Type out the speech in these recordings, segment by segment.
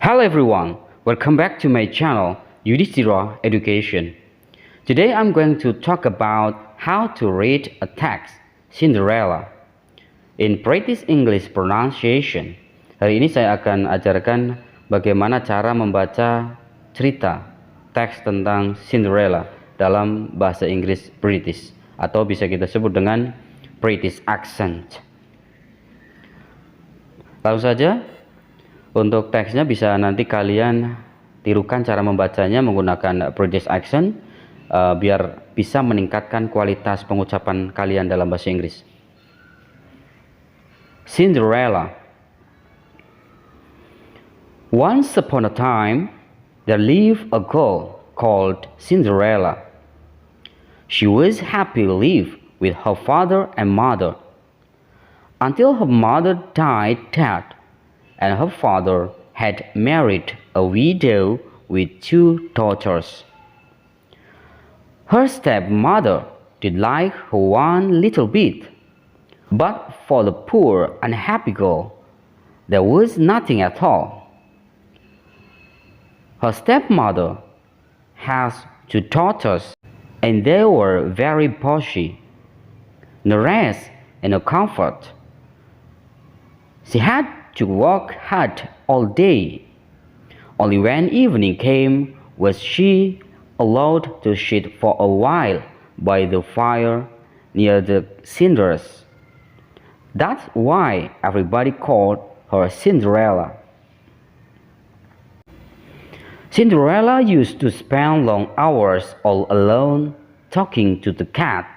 Hello everyone, welcome back to my channel Yudhishthira Education. Today I'm going to talk about how to read a text Cinderella in British English pronunciation. Hari ini saya akan ajarkan bagaimana cara membaca cerita teks tentang Cinderella dalam bahasa Inggris British atau bisa kita sebut dengan British accent. Langsung saja, untuk teksnya bisa nanti kalian tirukan cara membacanya menggunakan British accent biar bisa meningkatkan kualitas pengucapan kalian dalam bahasa Inggris. Cinderella. Once upon a time, there lived a girl called Cinderella. She was happy to live with her father and mother until her mother died dead and her father had married a widow with 2 daughters. Her stepmother did like her one little bit, but for the poor unhappy girl, there was nothing at all. Her stepmother has 2 daughters, and they were very boshy, no rest and no comfort. She had to work hard all day. Only when evening came was she allowed to sit for a while by the fire near the cinders. That's why everybody called her Cinderella. Cinderella used to spend long hours all alone talking to the cat.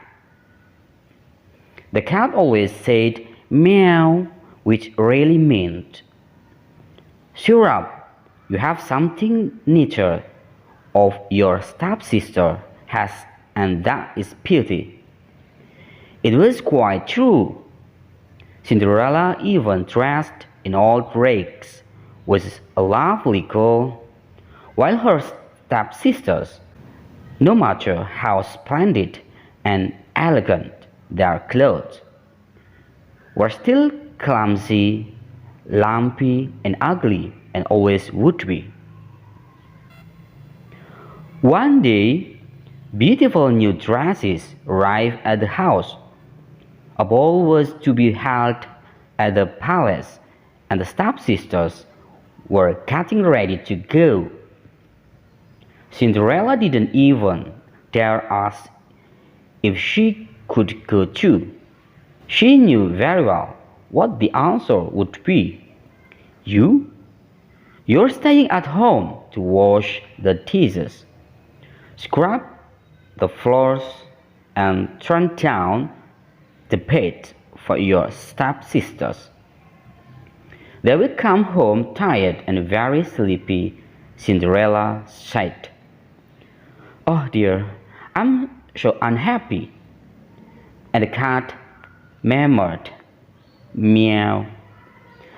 The cat always said meow, which really meant, "Cheer up, you have something neither of your stepsister has, and that is pity." It was quite true. Cinderella, even dressed in old rags, was a lovely girl, while her stepsisters, no matter how splendid and elegant their clothes, were still clumsy, lumpy, and ugly, and always would be. One day, beautiful new dresses arrived at the house. A ball was to be held at the palace, and the stepsisters were getting ready to go. Cinderella didn't even dare ask if she could go too. She knew very well what the answer would be. You're staying at home to wash the dishes, scrub the floors, and turn down the bed for your stepsisters. They will come home tired and very sleepy, Cinderella said. "Oh dear, I'm so unhappy." And the cat murmured, "Meow."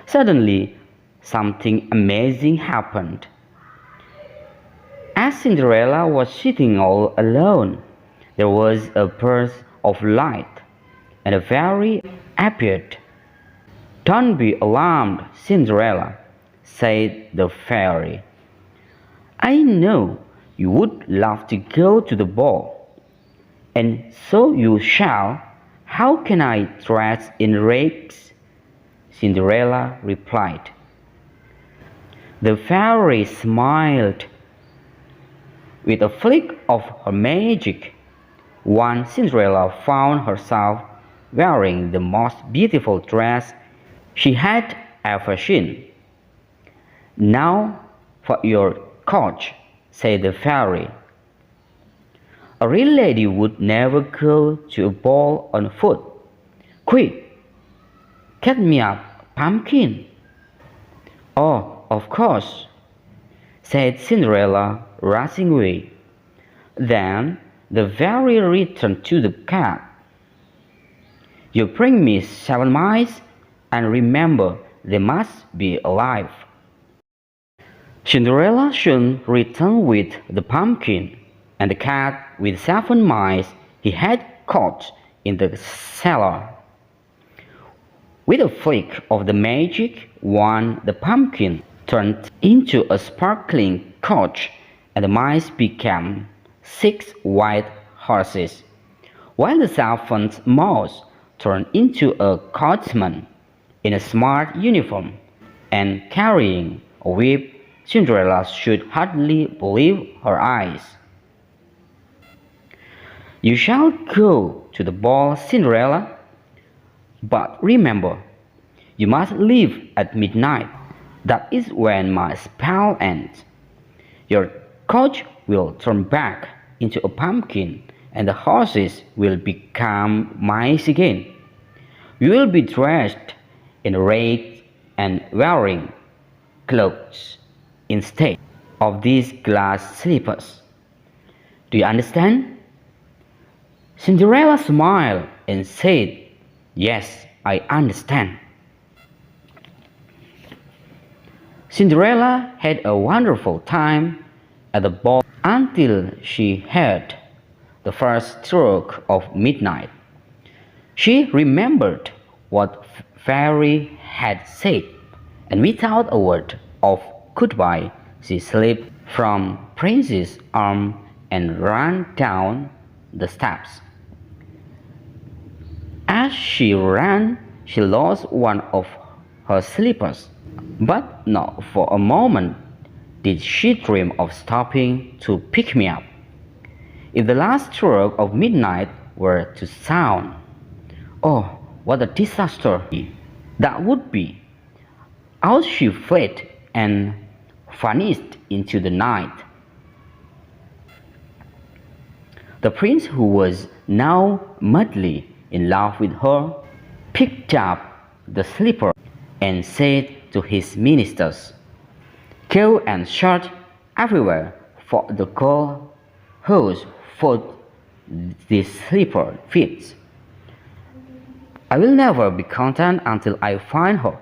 Suddenly, something amazing happened. As Cinderella was sitting all alone, there was a burst of light, and a fairy appeared. "Don't be alarmed, Cinderella," said the fairy. "I know you would love to go to the ball, and so you shall. How can I dress in rags?" Cinderella replied. The fairy smiled. With a flick of her magic wand, Cinderella found herself wearing the most beautiful dress she had ever seen. "Now for your coach," said the fairy. "A real lady would never go to a ball on foot. Quick, get me a pumpkin." "Oh, of course," said Cinderella, rushing away. Then the fairy returned to the cat. "You bring me 7 mice, and remember, they must be alive." Cinderella soon returned with the pumpkin, and the cat with 7 mice he had caught in the cellar. With a flick of the magic wand, the pumpkin turned into a sparkling coach, and the mice became 6 white horses, while the servant's mouse turned into a coachman in a smart uniform and carrying a whip. Cinderella should hardly believe her eyes. "You shall go to the ball, Cinderella, but remember, you must leave at midnight. That is when my spell ends. Your coach will turn back into a pumpkin, and the horses will become mice again. You will be dressed in rags and wearing clothes instead of these glass slippers. Do you understand?" Cinderella smiled and said, "Yes, I understand." Cinderella had a wonderful time at the ball until she heard the first stroke of midnight. She remembered what Fairy had said, and without a word of goodbye, she slipped from Prince's arm and ran down the steps. As she ran, she lost one of her slippers, but not for a moment did she dream of stopping to pick me up. If the last stroke of midnight were to sound, oh, what a disaster that would be! Out she fled and vanished into the night. The prince, who was now madly in love with her, picked up the slipper and said to his ministers, "Go and search everywhere for the girl whose foot this slipper fits. I will never be content until I find her."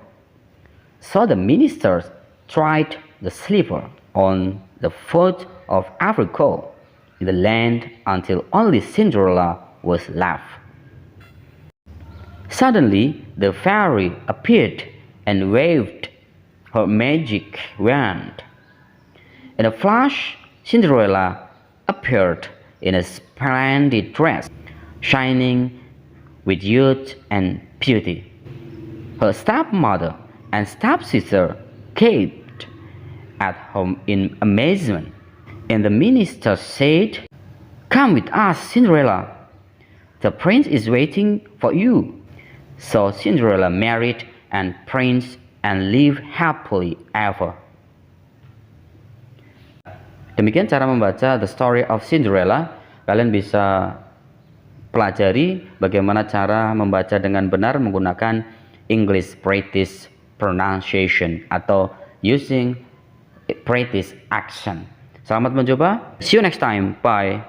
So the ministers tried the slipper on the foot of every girl in the land until only Cinderella was left. Suddenly the fairy appeared and waved her magic wand. In a flash, Cinderella appeared in a splendid dress, shining with youth and beauty. Her stepmother and stepsister gaped at her in amazement, and the minister said, "Come with us, Cinderella. The prince is waiting for you." So Cinderella married and prince and lived happily ever. Demikian cara membaca The Story of Cinderella. Kalian bisa pelajari bagaimana cara membaca dengan benar menggunakan English British pronunciation atau using British accent. Selamat mencoba. See you next time. Bye.